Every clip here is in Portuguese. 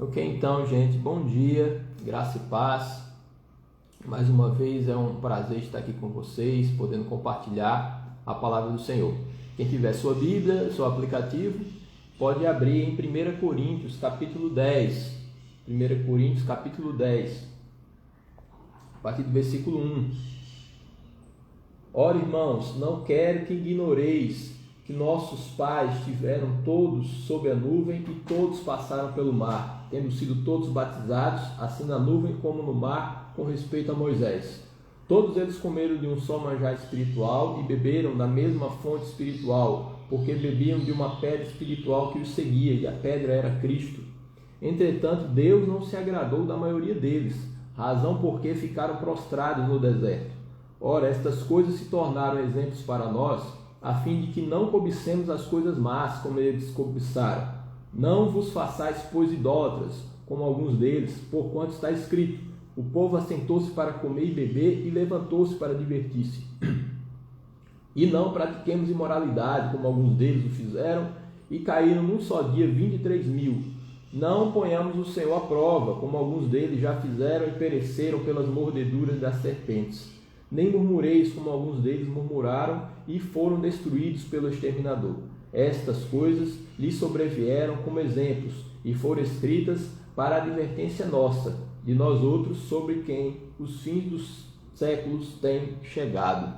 Ok, então, gente, bom dia, graça e paz. Mais uma vez é um prazer estar aqui com vocês, podendo compartilhar a palavra do Senhor. Quem tiver sua Bíblia, seu aplicativo, pode abrir em 1 Coríntios, capítulo 10. 1 Coríntios, capítulo 10, a partir do versículo 1. Ora, irmãos, não quero que ignoreis que nossos pais estiveram todos sob a nuvem e todos passaram pelo mar, tendo sido todos batizados, assim na nuvem como no mar, com respeito a Moisés. Todos eles comeram de um só manjar espiritual e beberam da mesma fonte espiritual, porque bebiam de uma pedra espiritual que os seguia, e a pedra era Cristo. Entretanto, Deus não se agradou da maioria deles, razão porque ficaram prostrados no deserto. Ora, estas coisas se tornaram exemplos para nós, a fim de que não cobicemos as coisas más, como eles cobiçaram. Não vos façais, pois, idólatras, como alguns deles, porquanto está escrito: o povo assentou-se para comer e beber e levantou-se para divertir-se. E não pratiquemos imoralidade, como alguns deles o fizeram, e caíram num só dia 23.000. Não ponhamos o Senhor à prova, como alguns deles já fizeram e pereceram pelas mordeduras das serpentes. Nem murmureis, como alguns deles murmuraram e foram destruídos pelo exterminador. Estas coisas lhes sobrevieram como exemplos e foram escritas para a advertência nossa, de nós outros, sobre quem os fins dos séculos têm chegado.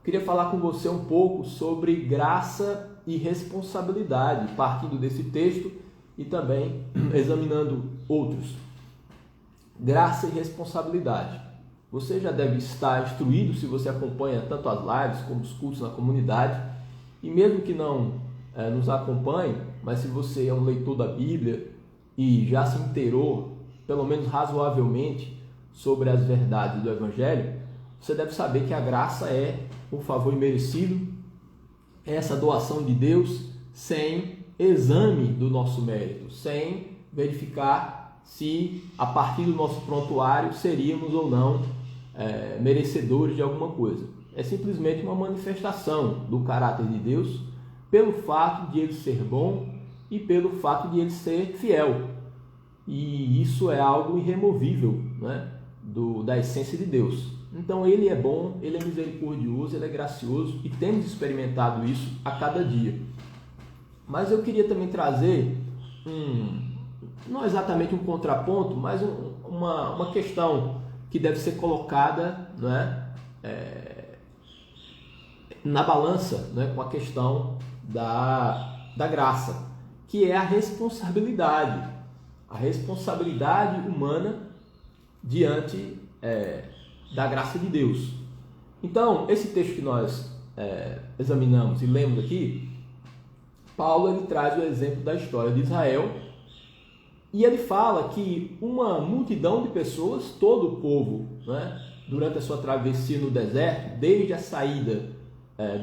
Queria falar com você um pouco sobre graça e responsabilidade, partindo desse texto e também examinando outros. Graça e responsabilidade. Você já deve estar instruído se você acompanha tanto as lives como os cultos na comunidade. E mesmo que não nos acompanhe, mas se você é um leitor da Bíblia e já se inteirou, pelo menos razoavelmente, sobre as verdades do Evangelho, você deve saber que a graça é um favor imerecido, essa doação de Deus sem exame do nosso mérito, sem verificar se a partir do nosso prontuário seríamos ou não merecedores de alguma coisa. É simplesmente uma manifestação do caráter de Deus pelo fato de Ele ser bom e pelo fato de Ele ser fiel. E isso é algo irremovível, né, da essência de Deus. Então Ele é bom, Ele é misericordioso, Ele é gracioso e temos experimentado isso a cada dia. Mas eu queria também trazer não exatamente um contraponto, mas uma questão que deve ser colocada, né, na balança, né, com a questão da graça, que é a responsabilidade humana diante da graça de Deus. Então, esse texto que nós examinamos e lemos aqui, Paulo ele traz o exemplo da história de Israel. E ele fala que uma multidão de pessoas, todo o povo, né, durante a sua travessia no deserto, desde a saída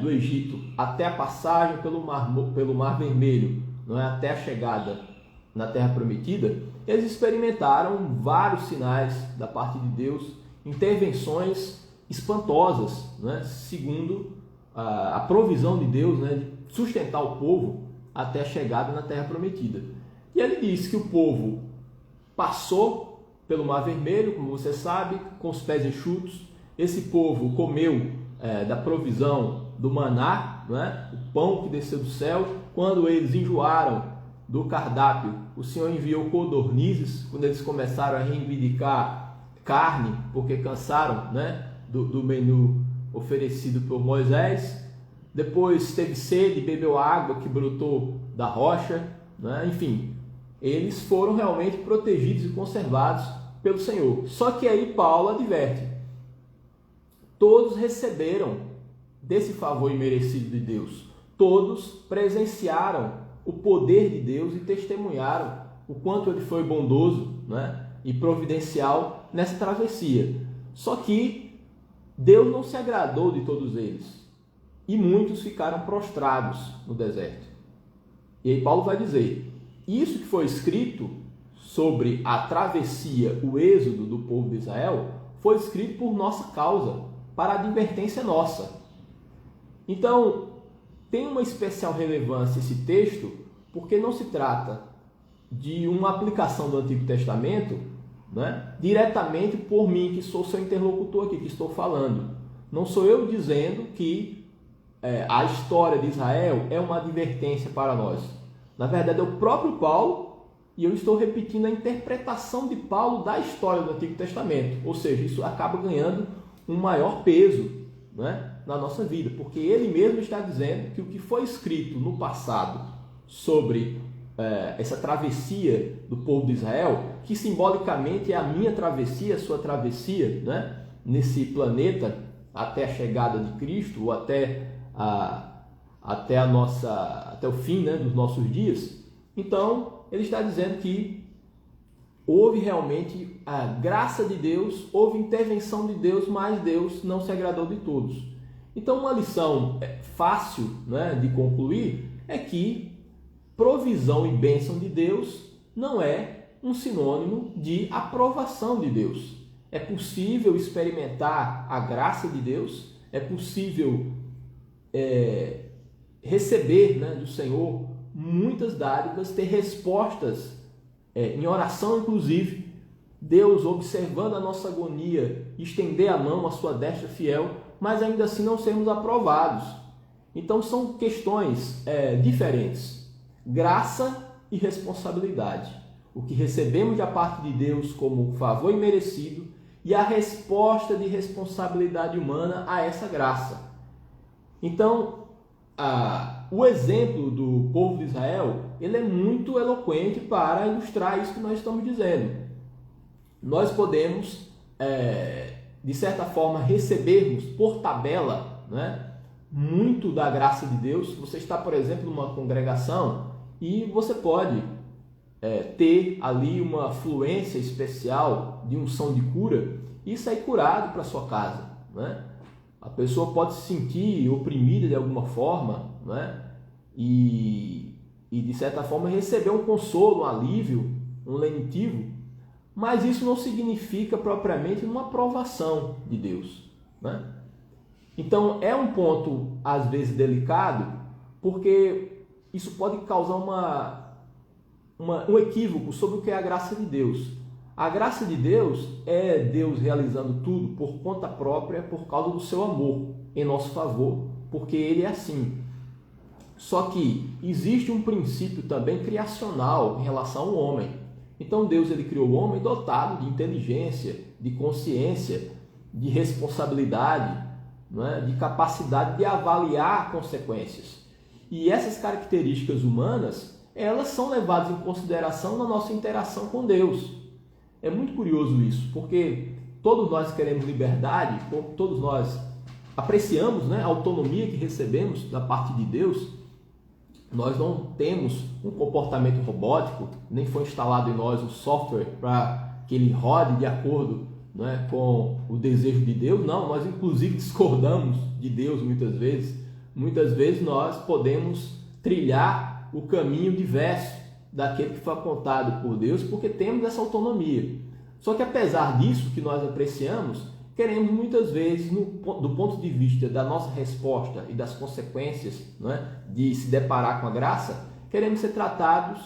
do Egito até a passagem pelo Mar Vermelho, não é, até a chegada na Terra Prometida, eles experimentaram vários sinais da parte de Deus, intervenções espantosas, né, segundo a provisão de Deus, né, de sustentar o povo até a chegada na Terra Prometida. E ele diz que o povo passou pelo Mar Vermelho, como você sabe, com os pés enxutos. Esse povo comeu da provisão do maná, né? O pão que desceu do céu. Quando eles enjoaram do cardápio, o Senhor enviou codornizes, quando eles começaram a reivindicar carne, porque cansaram, né, do menu oferecido por Moisés. Depois teve sede e bebeu água que brotou da rocha, né? Enfim, eles foram realmente protegidos e conservados pelo Senhor. Só que aí Paulo adverte: todos receberam desse favor imerecido de Deus. Todos presenciaram o poder de Deus e testemunharam o quanto ele foi bondoso, né, e providencial nessa travessia. Só que Deus não se agradou de todos eles. E muitos ficaram prostrados no deserto. E aí Paulo vai dizer: isso que foi escrito sobre a travessia, o êxodo do povo de Israel, foi escrito por nossa causa, para a advertência nossa. Então, tem uma especial relevância esse texto, porque não se trata de uma aplicação do Antigo Testamento, né, diretamente por mim, que sou seu interlocutor aqui, que estou falando. Não sou eu dizendo que a história de Israel é uma advertência para nós. Na verdade, é o próprio Paulo, e eu estou repetindo a interpretação de Paulo da história do Antigo Testamento. Ou seja, isso acaba ganhando um maior peso, né, na nossa vida, porque ele mesmo está dizendo que o que foi escrito no passado sobre essa travessia do povo de Israel, que simbolicamente é a minha travessia, a sua travessia, né, nesse planeta até a chegada de Cristo, ou até o fim, né, dos nossos dias. Então, ele está dizendo que houve realmente a graça de Deus, houve intervenção de Deus, mas Deus não se agradou de todos. Então, uma lição fácil, né, de concluir é que provisão e bênção de Deus não é um sinônimo de aprovação de Deus. É possível experimentar a graça de Deus, é possível receber, né, do Senhor muitas dádivas, ter respostas em oração, inclusive, Deus observando a nossa agonia, estender a mão, a sua destra fiel, mas ainda assim não sermos aprovados. Então são questões diferentes. Graça e responsabilidade. O que recebemos da parte de Deus como favor imerecido e a resposta de responsabilidade humana a essa graça. Então, o exemplo do povo de Israel, ele é muito eloquente para ilustrar isso que nós estamos dizendo. Nós podemos, de certa forma, recebermos por tabela, né, muito da graça de Deus. Você está, por exemplo, numa congregação e você pode ter ali uma fluência especial de unção de cura e sair curado para sua casa, né? A pessoa pode se sentir oprimida de alguma forma, né? E de certa forma receber um consolo, um alívio, um lenitivo, mas isso não significa propriamente uma aprovação de Deus, né? Então é um ponto às vezes delicado, porque isso pode causar um equívoco sobre o que é a graça de Deus. A graça de Deus é Deus realizando tudo por conta própria, por causa do seu amor em nosso favor, porque Ele é assim. Só que existe um princípio também criacional em relação ao homem. Então Deus ele criou o homem dotado de inteligência, de consciência, de responsabilidade, né, de capacidade de avaliar consequências. E essas características humanas, elas são levadas em consideração na nossa interação com Deus. É muito curioso isso, porque todos nós queremos liberdade, todos nós apreciamos, né, a autonomia que recebemos da parte de Deus. Nós não temos um comportamento robótico, nem foi instalado em nós um software para que ele rode de acordo, né, com o desejo de Deus. Não, nós inclusive discordamos de Deus muitas vezes. Muitas vezes nós podemos trilhar o caminho diverso daquele que foi apontado por Deus, porque temos essa autonomia. Só que apesar disso que nós apreciamos, queremos muitas vezes, do ponto de vista da nossa resposta e das consequências, né, de se deparar com a graça, queremos ser tratados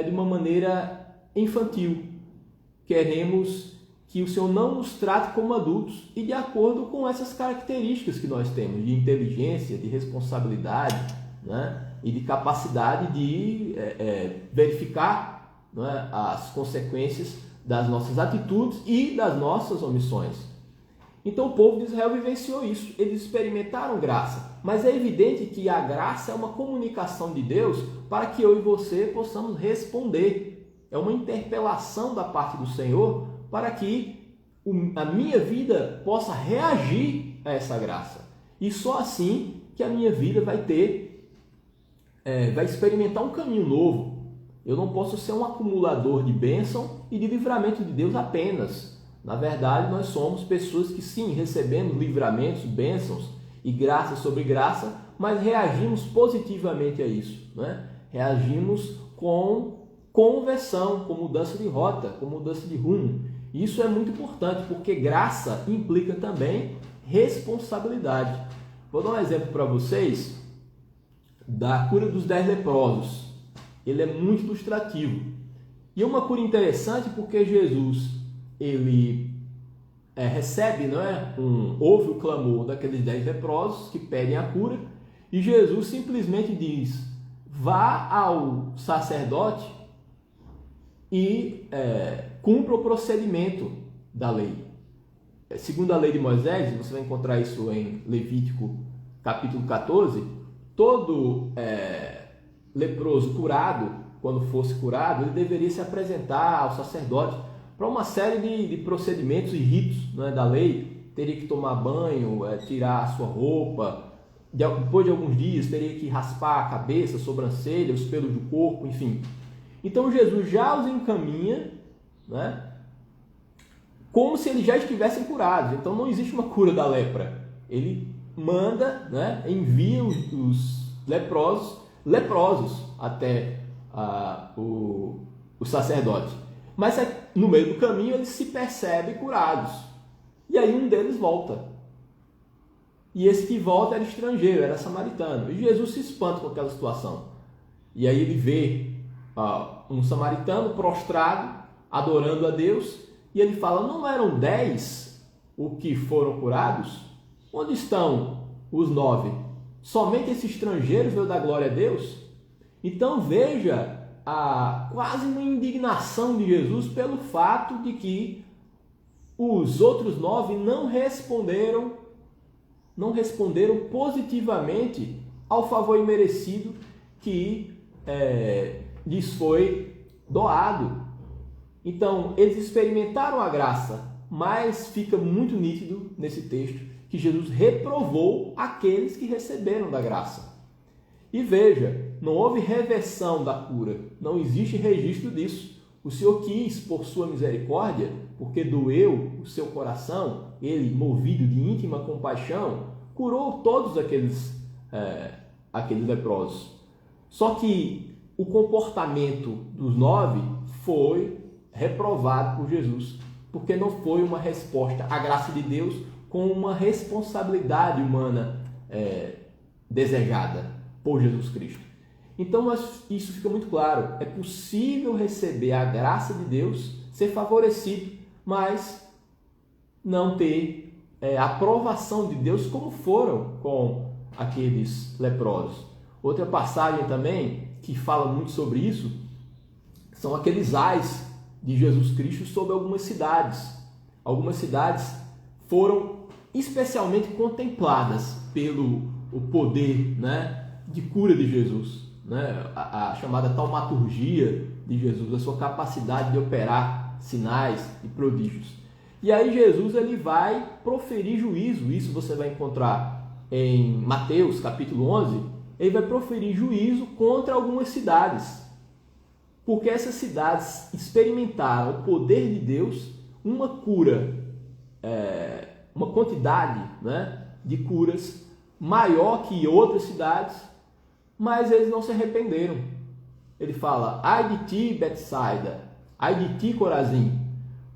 de uma maneira infantil. Queremos que o Senhor não nos trate como adultos e de acordo com essas características que nós temos, de inteligência, de responsabilidade, né, e de capacidade de verificar, né, as consequências das nossas atitudes e das nossas omissões. Então o povo de Israel vivenciou isso, eles experimentaram graça, mas é evidente que a graça é uma comunicação de Deus para que eu e você possamos responder. É uma interpelação da parte do Senhor para que a minha vida possa reagir a essa graça. E só assim que a minha vida vai experimentar um caminho novo. Eu não posso ser um acumulador de bênção e de livramento de Deus apenas. Na verdade, nós somos pessoas que sim, recebemos livramentos, bênçãos e graça sobre graça, mas reagimos positivamente a isso, né? Reagimos com conversão, com mudança de rota, com mudança de rumo. Isso é muito importante, porque graça implica também responsabilidade. Vou dar um exemplo para vocês da cura dos 10 leprosos. Ele é muito ilustrativo. E é uma cura interessante porque Jesus, ele recebe, não é? Ouve o clamor daqueles 10 leprosos que pedem a cura, e Jesus simplesmente diz: vá ao sacerdote e cumpra o procedimento da lei. Segundo a lei de Moisés, você vai encontrar isso em Levítico capítulo 14, todo leproso curado, quando fosse curado, ele deveria se apresentar ao sacerdote para uma série de procedimentos e ritos, não é, da lei. Teria que tomar banho, tirar a sua roupa, depois de alguns dias teria que raspar a cabeça, a sobrancelha, os pelos do corpo, enfim. Então Jesus já os encaminha, né, como se eles já estivessem curados. Então não existe uma cura da lepra. Ele manda, né, envia os leprosos até o sacerdote. Mas no meio do caminho eles se percebem curados. E aí um deles volta. E esse que volta era estrangeiro, era samaritano. E Jesus se espanta com aquela situação. E aí ele vê um samaritano prostrado, adorando a Deus. E ele fala: não eram 10 o que foram curados? Onde estão os 9? Somente esse estrangeiro veio dar glória a Deus? Então veja quase uma indignação de Jesus pelo fato de que os outros 9 não responderam positivamente ao favor imerecido que lhes foi doado. Então, eles experimentaram a graça, mas fica muito nítido nesse texto que Jesus reprovou aqueles que receberam da graça. E veja, não houve reversão da cura, não existe registro disso. O Senhor quis, por sua misericórdia, porque doeu o seu coração, ele, movido de íntima compaixão, curou todos aqueles leprosos. Só que o comportamento dos 9 foi reprovado por Jesus, porque não foi uma resposta à graça de Deus com uma responsabilidade humana desejada por Jesus Cristo. Então isso fica muito claro. É possível receber a graça de Deus, ser favorecido, mas não ter a aprovação de Deus como foram com aqueles leprosos. Outra passagem também que fala muito sobre isso são aqueles ais de Jesus Cristo sobre algumas cidades. Algumas cidades foram especialmente contempladas pelo poder, né, de cura de Jesus, né, a chamada taumaturgia de Jesus, a sua capacidade de operar sinais e prodígios. E aí Jesus ele vai proferir juízo. Isso você vai encontrar em Mateus capítulo 11. Ele vai proferir juízo contra algumas cidades, porque essas cidades experimentaram o poder de Deus, uma cura, uma quantidade, né, de curas maior que outras cidades, mas eles não se arrependeram. Ele fala: ai de ti, Betsaida, ai de ti, Corazim,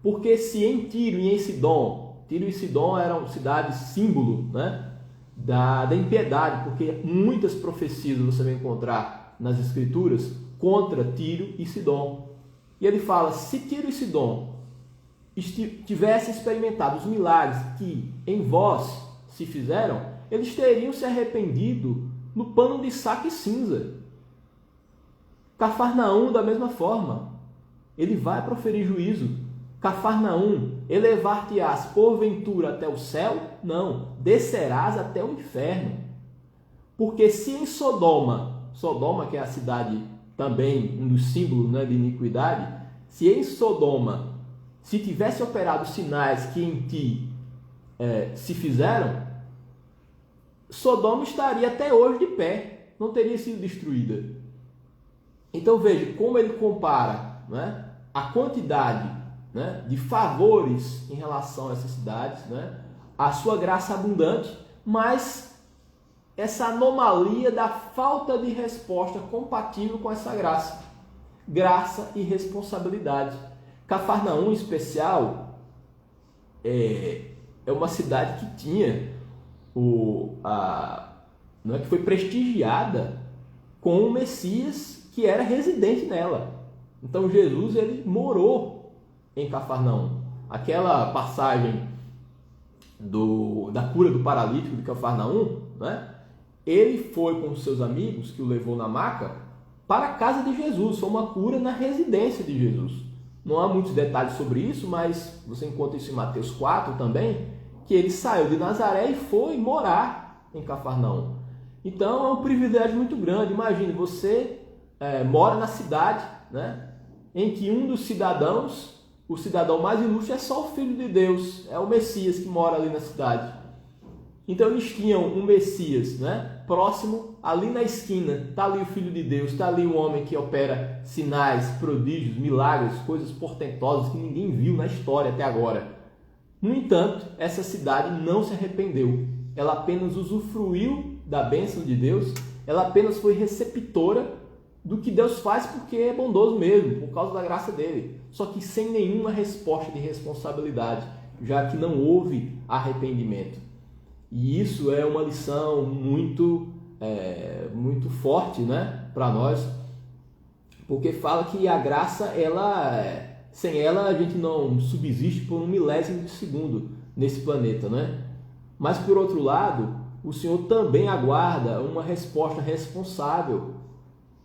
porque se em Tiro e em Sidom, Tiro e Sidom eram cidades símbolo, né, da impiedade, porque muitas profecias você vai encontrar nas Escrituras contra Tiro e Sidom. E ele fala: se Tiro e Sidom tivessem experimentado os milagres que em vós se fizeram, eles teriam se arrependido no pano de saco e cinza. Cafarnaum, da mesma forma, ele vai proferir juízo. Cafarnaum, elevar-te-ás porventura até o céu? Não, descerás até o inferno. Porque se em Sodoma, que é a cidade também, um dos símbolos, né, de iniquidade, se em Sodoma se tivesse operado os sinais que em ti se fizeram, Sodoma estaria até hoje de pé, não teria sido destruída. Então veja como ele compara, né, a quantidade, né, de favores em relação a essas cidades, né, a sua graça abundante, mas essa anomalia da falta de resposta compatível com essa graça e responsabilidade. Cafarnaum, em especial, é uma cidade que tinha não é, que foi prestigiada com o Messias que era residente nela. Então Jesus ele morou em Cafarnaum. Aquela passagem da cura do paralítico de Cafarnaum, né? Ele foi com os seus amigos, que o levou na maca, para a casa de Jesus. Foi uma cura na residência de Jesus. Não há muitos detalhes sobre isso, mas você encontra isso em Mateus 4 também, que ele saiu de Nazaré e foi morar em Cafarnaum. Então é um privilégio muito grande. Imagine, você mora na cidade, né, em que um dos cidadãos, o cidadão mais ilustre, é só o Filho de Deus, é o Messias que mora ali na cidade. Então eles tinham um Messias, né, próximo, ali na esquina, está ali o Filho de Deus, está ali o homem que opera sinais, prodígios, milagres, coisas portentosas que ninguém viu na história até agora. No entanto, essa cidade não se arrependeu, ela apenas usufruiu da bênção de Deus, ela apenas foi receptora do que Deus faz porque é bondoso mesmo, por causa da graça dele, só que sem nenhuma resposta de responsabilidade, já que não houve arrependimento. E isso é uma lição muito forte, né, para nós, porque fala que a graça, sem ela a gente não subsiste por um milésimo de segundo nesse planeta, né? Mas por outro lado, o Senhor também aguarda uma resposta responsável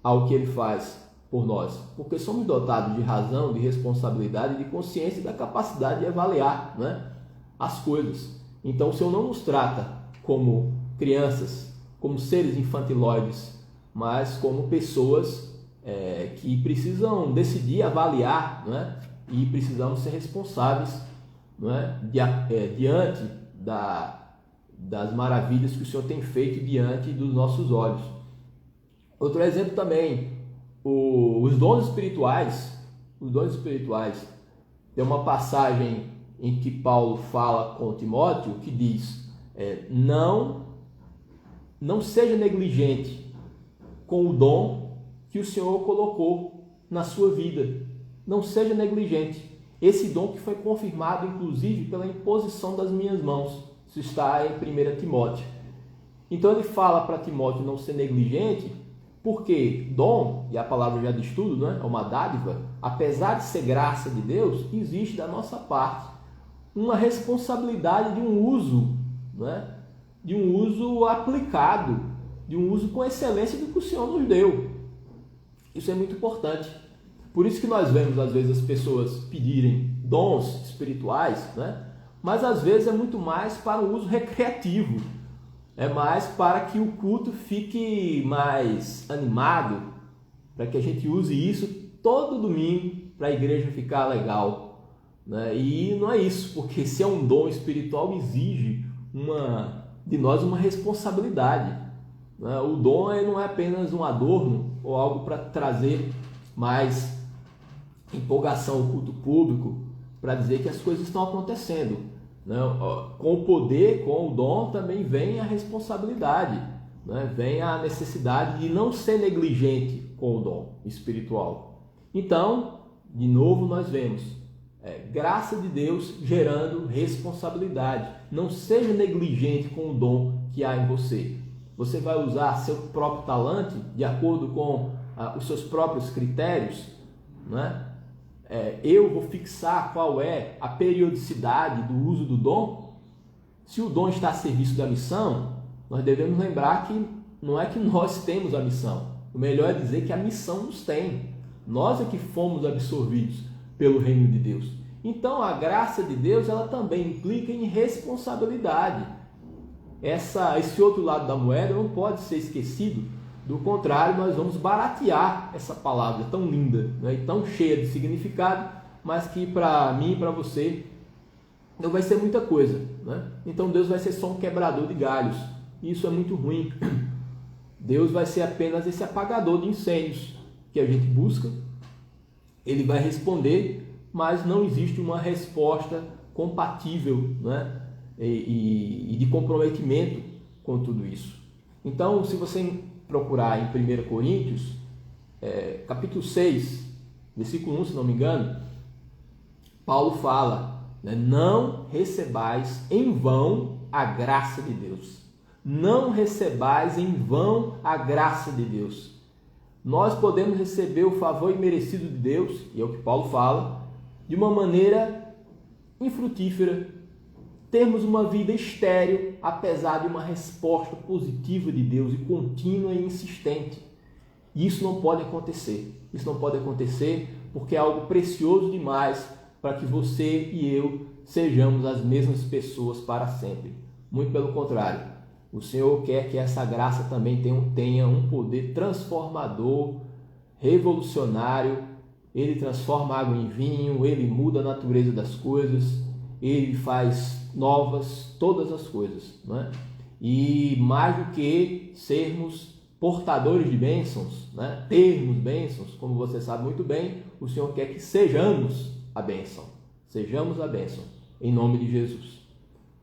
ao que Ele faz por nós, porque somos dotados de razão, de responsabilidade, de consciência e da capacidade de avaliar, né, as coisas. Então o Senhor não nos trata como crianças, como seres infantiloides, mas como pessoas que precisam decidir, avaliar, né, e precisamos ser responsáveis, né, diante das maravilhas que o Senhor tem feito diante dos nossos olhos. Outro exemplo também, os dons espirituais. Os dons espirituais. Tem uma passagem em que Paulo fala com Timóteo que diz: não seja negligente com o dom que o Senhor colocou na sua vida. Não seja negligente. Esse dom que foi confirmado, inclusive, pela imposição das minhas mãos. Isso está em 1 Timóteo. Então ele fala para Timóteo não ser negligente, porque dom, e a palavra já diz tudo, né? É uma dádiva, apesar de ser graça de Deus, existe da nossa parte uma responsabilidade de um uso, né? De um uso aplicado, de um uso com excelência do que o Senhor nos deu. Isso é muito importante. Por isso que nós vemos às vezes as pessoas pedirem dons espirituais, né? Mas às vezes é muito mais para o uso recreativo. É mais para que o culto fique mais animado, para que a gente use isso todo domingo para a igreja ficar legal, né? E não é isso, porque se é um dom espiritual, exige de nós uma responsabilidade, né? O dom não é apenas um adorno ou algo para trazer mais empolgação ao culto público, para dizer que as coisas estão acontecendo. Não, com o poder, com o dom, também vem a responsabilidade, né? Vem a necessidade de não ser negligente com o dom espiritual. Então, de novo, nós vemos graça de Deus gerando responsabilidade. Não seja negligente com o dom que há em você. Você vai usar seu próprio talento de acordo com os seus próprios critérios, né? Eu vou fixar qual é a periodicidade do uso do dom. Se o dom está a serviço da missão, nós devemos lembrar que não é que nós temos a missão. O melhor é dizer que a missão nos tem. Nós é que fomos absorvidos pelo reino de Deus. Então a graça de Deus, ela também implica em responsabilidade. Esse outro lado da moeda não pode ser esquecido. Do contrário, nós vamos baratear essa palavra tão linda, né, e tão cheia de significado, mas que para mim e para você não vai ser muita coisa, né? Então Deus vai ser só um quebrador de galhos. Isso é muito ruim. Deus vai ser apenas esse apagador de incêndios que a gente busca. Ele vai responder, mas não existe uma resposta compatível, né, e de comprometimento com tudo isso. Então, se você procurar em 1 Coríntios, capítulo 6, versículo 1, se não me engano, Paulo fala, né, não recebais em vão a graça de Deus. Não recebais em vão a graça de Deus. nós podemos receber o favor imerecido de Deus, e é o que Paulo fala, de uma maneira infrutífera, termos uma vida estéril, apesar de uma resposta positiva de Deus e contínua e insistente. E isso não pode acontecer. Isso não pode acontecer porque é algo precioso demais para que você e eu sejamos as mesmas pessoas para sempre. Muito pelo contrário. O Senhor quer que essa graça também tenha um poder transformador, revolucionário. Ele transforma água em vinho, ele muda a natureza das coisas, ele faz novas todas as coisas, não é? E mais do que sermos portadores de bênçãos, né? Termos bênçãos, como você sabe muito bem, o Senhor quer que sejamos a bênção. Sejamos a bênção, em nome de Jesus.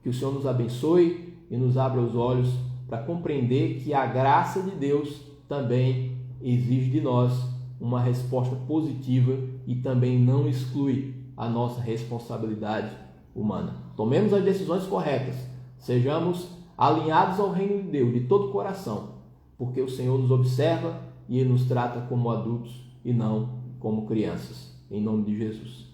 Que o Senhor nos abençoe e nos abra os olhos para compreender que a graça de Deus também exige de nós uma resposta positiva e também não exclui a nossa responsabilidade humana. Tomemos as decisões corretas, sejamos alinhados ao reino de Deus de todo o coração, porque o Senhor nos observa e Ele nos trata como adultos e não como crianças. Em nome de Jesus.